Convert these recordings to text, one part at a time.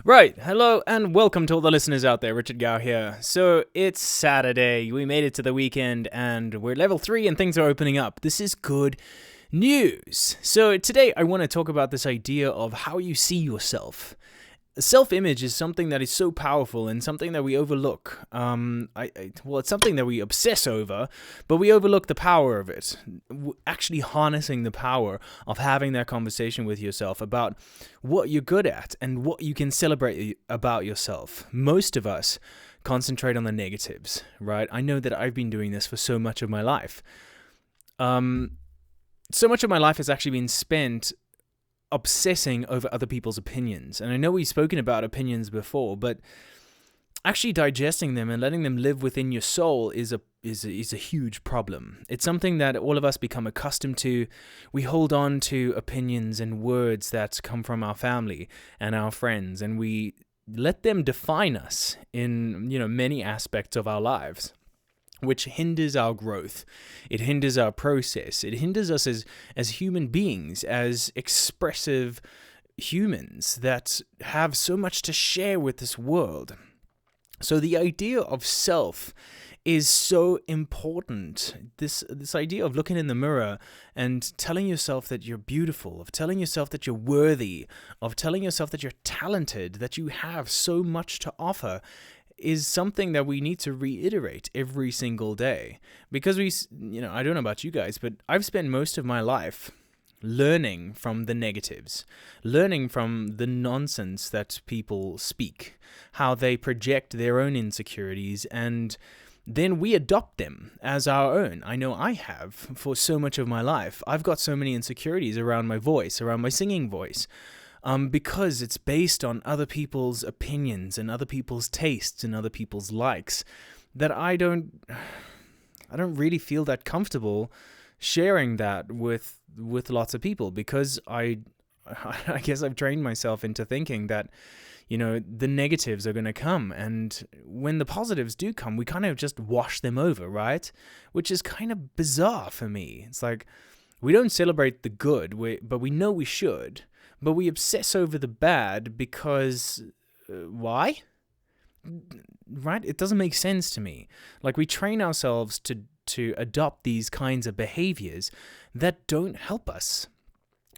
Right, hello and welcome to all the listeners out there. Richard Gow here. So it's Saturday, we made it to the weekend and we're level 3 and things are opening up. This is good news. So today I want to talk about this idea of how you see yourself. Self-image is something that is so powerful and something that we overlook. It's something that we obsess over, but we overlook the power of it. Actually harnessing the power of having that conversation with yourself about what you're good at and what you can celebrate about yourself. Most of us concentrate on the negatives, right? I know that I've been doing this for so much of my life. So much of my life has actually been spent obsessing over other people's opinions. And I know we've spoken about opinions before, but actually digesting them and letting them live within your soul is a huge problem. It's something that all of us become accustomed to. We hold on to opinions and words that come from our family and our friends, and we let them define us in, many aspects of our lives, which hinders our growth. It hinders our process. It hinders us as human beings, as expressive humans that have so much to share with this world. So the idea of self is so important. This idea of looking in the mirror and telling yourself that you're beautiful, of telling yourself that you're worthy, of telling yourself that you're talented, that you have so much to offer, is something that we need to reiterate every single day. Because I don't know about you guys, but I've spent most of my life learning from the negatives, learning from the nonsense that people speak, how they project their own insecurities, and then we adopt them as our own. I know I have for so much of my life. I've got so many insecurities around my voice, around my singing voice, because it's based on other people's opinions and other people's tastes and other people's likes, that I don't really feel that comfortable sharing that with lots of people, because I guess I've trained myself into thinking that, the negatives are going to come, and when the positives do come, we kind of just wash them over, right? Which is kind of bizarre for me. It's like, we don't celebrate the good, but we know we should. But we obsess over the bad because, why? Right? It doesn't make sense to me. Like, we train ourselves to adopt these kinds of behaviors that don't help us.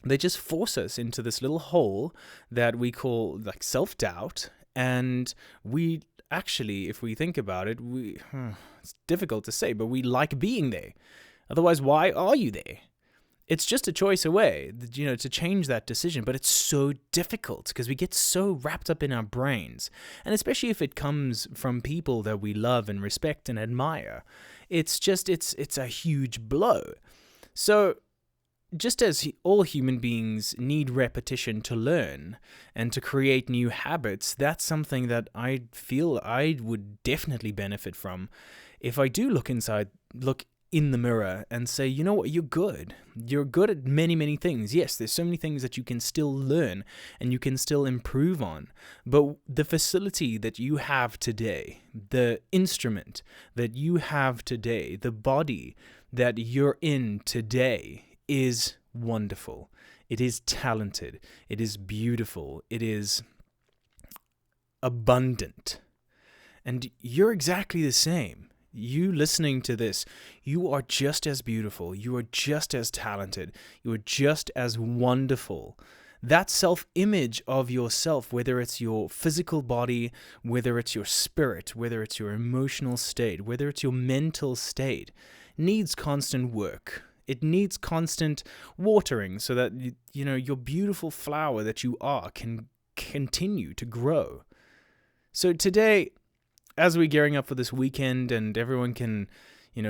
They just force us into this little hole that we call like self-doubt. And we actually, if we think about it, it's difficult to say, but we like being there. Otherwise, why are you there? It's just a choice away, to change that decision, but it's so difficult because we get so wrapped up in our brains, and especially if it comes from people that we love and respect and admire, it's a huge blow. So just as all human beings need repetition to learn and to create new habits, that's something that I feel I would definitely benefit from if I do look in the mirror and say, you know what, you're good. You're good at many, many things. Yes, there's so many things that you can still learn and you can still improve on. But the facility that you have today, the instrument that you have today, the body that you're in today is wonderful. It is talented. It is beautiful. It is abundant. And you're exactly the same. You listening to this, you are just as beautiful, you are just as talented, you are just as wonderful. That self-image of yourself, whether it's your physical body, whether it's your spirit, whether it's your emotional state, whether it's your mental state, needs constant work. It needs constant watering so that, your beautiful flower that you are can continue to grow. So today, as we're gearing up for this weekend and everyone can,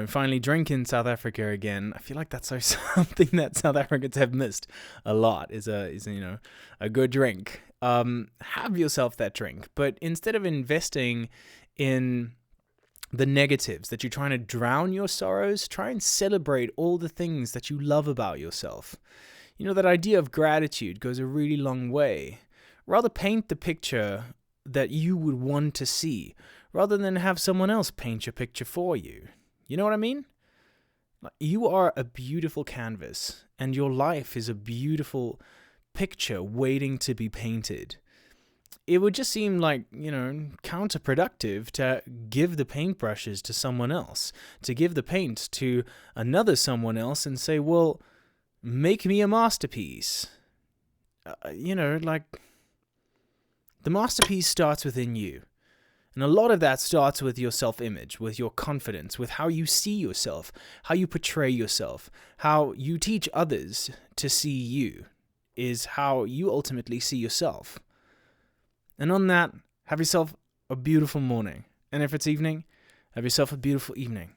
finally drink in South Africa again, I feel like that's something that South Africans have missed a lot is a good drink. Have yourself that drink, but instead of investing in the negatives that you're trying to drown your sorrows, try and celebrate all the things that you love about yourself. That idea of gratitude goes a really long way. Rather paint the picture that you would want to see, rather than have someone else paint your picture for you. You know what I mean? You are a beautiful canvas, and your life is a beautiful picture waiting to be painted. it would just seem like, counterproductive to give the paintbrushes to someone else, to give the paint to another someone else and say, well, make me a masterpiece. Like, the masterpiece starts within you. And a lot of that starts with your self-image, with your confidence, with how you see yourself, how you portray yourself, how you teach others to see you, is how you ultimately see yourself. And on that, have yourself a beautiful morning. And if it's evening, have yourself a beautiful evening.